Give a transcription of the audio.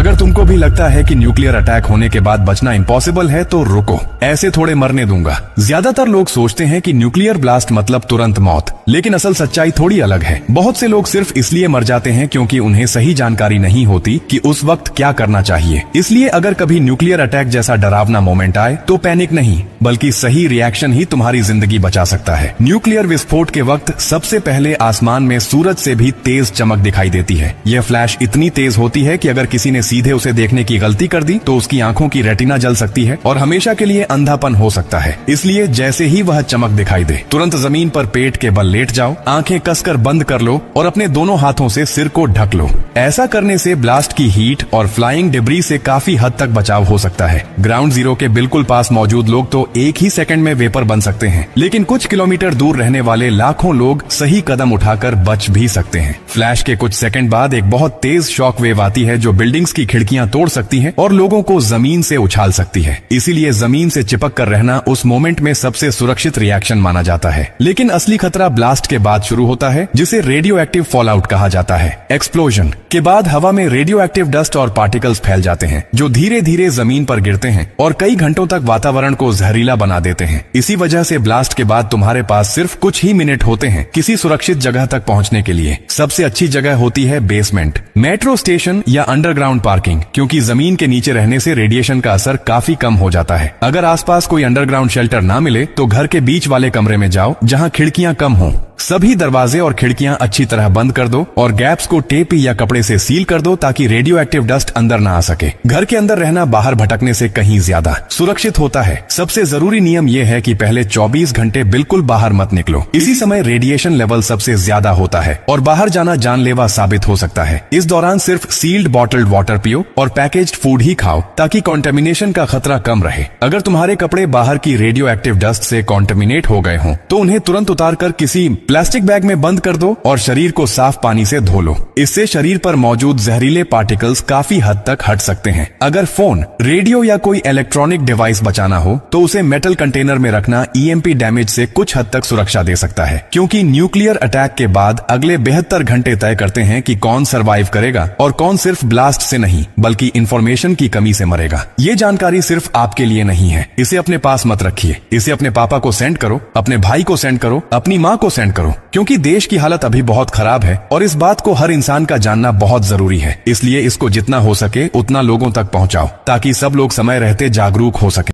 अगर तुमको भी लगता है कि न्यूक्लियर अटैक होने के बाद बचना इम्पॉसिबल है तो रुको, ऐसे थोड़े मरने दूंगा। ज्यादातर लोग सोचते हैं कि न्यूक्लियर ब्लास्ट मतलब तुरंत मौत, लेकिन असल सच्चाई थोड़ी अलग है। बहुत से लोग सिर्फ इसलिए मर जाते हैं क्योंकि उन्हें सही जानकारी नहीं होती कि उस वक्त क्या करना चाहिए। इसलिए अगर कभी न्यूक्लियर अटैक जैसा डरावना मोमेंट आए तो पैनिक नहीं, बल्कि सही रिएक्शन ही तुम्हारी जिंदगी बचा सकता है। न्यूक्लियर विस्फोट के वक्त सबसे पहले आसमान में सूरज से भी तेज चमक दिखाई देती है। यह फ्लैश इतनी तेज होती है कि अगर किसी ने सीधे उसे देखने की गलती कर दी तो उसकी आंखों की रेटिना जल सकती है और हमेशा के लिए अंधापन हो सकता है। इसलिए जैसे ही वह चमक दिखाई दे, तुरंत जमीन पर पेट के बल लेट जाओ, आंखें कसकर बंद कर लो और अपने दोनों हाथों से सिर को ढक लो। ऐसा करने से ब्लास्ट की हीट और फ्लाइंग डिब्री से काफी हद तक बचाव हो सकता है। ग्राउंड जीरो के बिल्कुल पास मौजूद लोग तो एक ही सेकंड में वेपर बन सकते हैं, लेकिन कुछ किलोमीटर दूर रहने वाले लाखों लोग सही कदम उठाकर बच भी सकते हैं। फ्लैश के कुछ सेकंड बाद एक बहुत तेज शॉक वेव आती है जो बिल्डिंग्स की खिड़कियां तोड़ सकती है और लोगों को जमीन से उछाल सकती है। इसीलिए जमीन से चिपक कर रहना उस मोमेंट में सबसे सुरक्षित रिएक्शन माना जाता है। लेकिन असली खतरा ब्लास्ट के बाद शुरू होता है, जिसे रेडियो एक्टिव फॉलआउट कहा जाता है। एक्सप्लोजन के बाद हवा में रेडियो एक्टिव डस्ट और पार्टिकल्स फैल जाते हैं जो धीरे धीरे जमीन पर गिरते हैं और कई घंटों तक वातावरण को जहरीला बना देते हैं। इसी वजह से ब्लास्ट के बाद तुम्हारे पास सिर्फ कुछ ही मिनट होते हैं किसी सुरक्षित जगह तक पहुंचने के लिए। सबसे अच्छी जगह होती है बेसमेंट, मेट्रो स्टेशन या अंडरग्राउंड पार्किंग, क्योंकि जमीन के नीचे रहने से रेडिएशन का असर काफी कम हो जाता है। अगर आसपास कोई अंडरग्राउंड शेल्टर ना मिले तो घर के बीच वाले कमरे में जाओ जहां खिड़कियां कम हो। सभी दरवाजे और खिड़कियां अच्छी तरह बंद कर दो और गैप्स को टेप या कपड़े से सील कर दो ताकि रेडियो एक्टिव डस्ट अंदर ना आ सके। घर के अंदर रहना बाहर भटकने से कहीं ज्यादा सुरक्षित होता है। सबसे जरूरी नियम यह है कि पहले 24 घंटे बिल्कुल बाहर मत निकलो। इसी समय रेडिएशन लेवल सबसे ज्यादा होता है और बाहर जाना जानलेवा साबित हो सकता है। इस दौरान सिर्फ सील्ड बॉटल्ड वाटर पियो और पैकेज्ड फूड ही खाओ ताकि कॉन्टेमिनेशन का खतरा कम रहे। अगर तुम्हारे कपड़े बाहर की रेडियो एक्टिव डस्ट से कॉन्टेमिनेट हो गए हों तो उन्हें तुरंत उतार कर किसी प्लास्टिक बैग में बंद कर दो और शरीर को साफ पानी से धो लो। इससे शरीर पर मौजूद जहरीले पार्टिकल्स काफी हद तक हट सकते हैं। अगर फोन, रेडियो या कोई इलेक्ट्रॉनिक डिवाइस बचाना हो तो उसे मेटल कंटेनर में रखना ईएमपी डैमेज से कुछ हद तक सुरक्षा दे सकता है, क्योंकि न्यूक्लियर अटैक के बाद अगले 72 घंटे तय करते हैं कि कौन सर्वाइव करेगा और कौन सिर्फ ब्लास्ट से नहीं बल्कि इंफॉर्मेशन की कमी से मरेगा। ये जानकारी सिर्फ आपके लिए नहीं है, इसे अपने पास मत रखिए। इसे अपने पापा को सेंड करो, अपने भाई को सेंड करो, अपनी माँ को सेंड करो, क्योंकि देश की हालत अभी बहुत खराब है और इस बात को हर इंसान का जानना बहुत जरूरी है। इसलिए इसको जितना हो सके उतना लोगों तक पहुंचाओ ताकि सब लोग समय रहते जागरूक हो सके।